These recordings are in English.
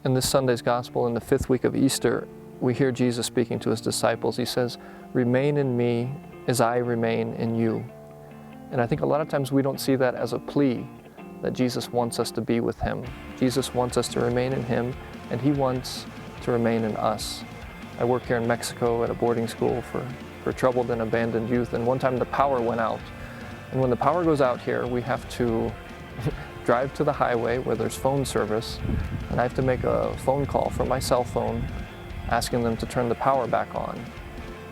In this Sunday's Gospel, in the 5th week of Easter, we hear Jesus speaking to his disciples. He says, "Remain in me as I remain in you." And I think a lot of times we don't see that as a plea, that Jesus wants us to be with him. Jesus wants us to remain in him, and he wants to remain in us. I work here in Mexico at a boarding school for troubled and abandoned youth, and one time the power went out. And when the power goes out here, we have to drive to the highway where there's phone service, and I have to make a phone call from my cell phone asking them to turn the power back on.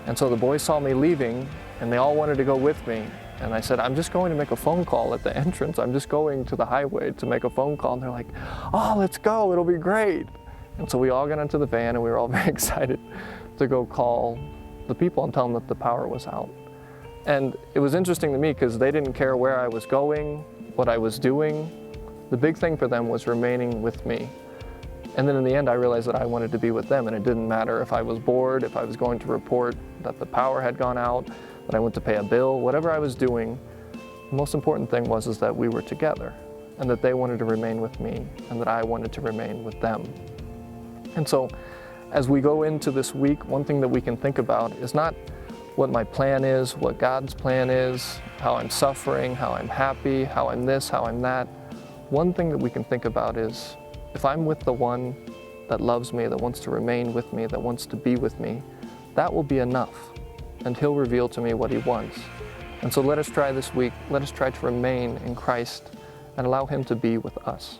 And so the boys saw me leaving, and they all wanted to go with me. And I said, "I'm just going to make a phone call at the entrance. I'm just going to the highway to make a phone call." And they're like, "Oh, let's go, it'll be great." And so we all got into the van, and we were all very excited to go call the people and tell them that the power was out. And it was interesting to me because they didn't care where I was going, what I was doing. The big thing for them was remaining with me. And then in the end, I realized that I wanted to be with them, and it didn't matter if I was bored, if I was going to report that the power had gone out, that I went to pay a bill, whatever I was doing. The most important thing was that we were together, and that they wanted to remain with me, and that I wanted to remain with them. And so, as we go into this week, one thing that we can think about is not what my plan is, what God's plan is, how I'm suffering, how I'm happy, how I'm this, how I'm that. One thing that we can think about is, if I'm with the one that loves me, that wants to remain with me, that wants to be with me, that will be enough, and he'll reveal to me what he wants. And so let us try this week, let us try to remain in Christ and allow him to be with us.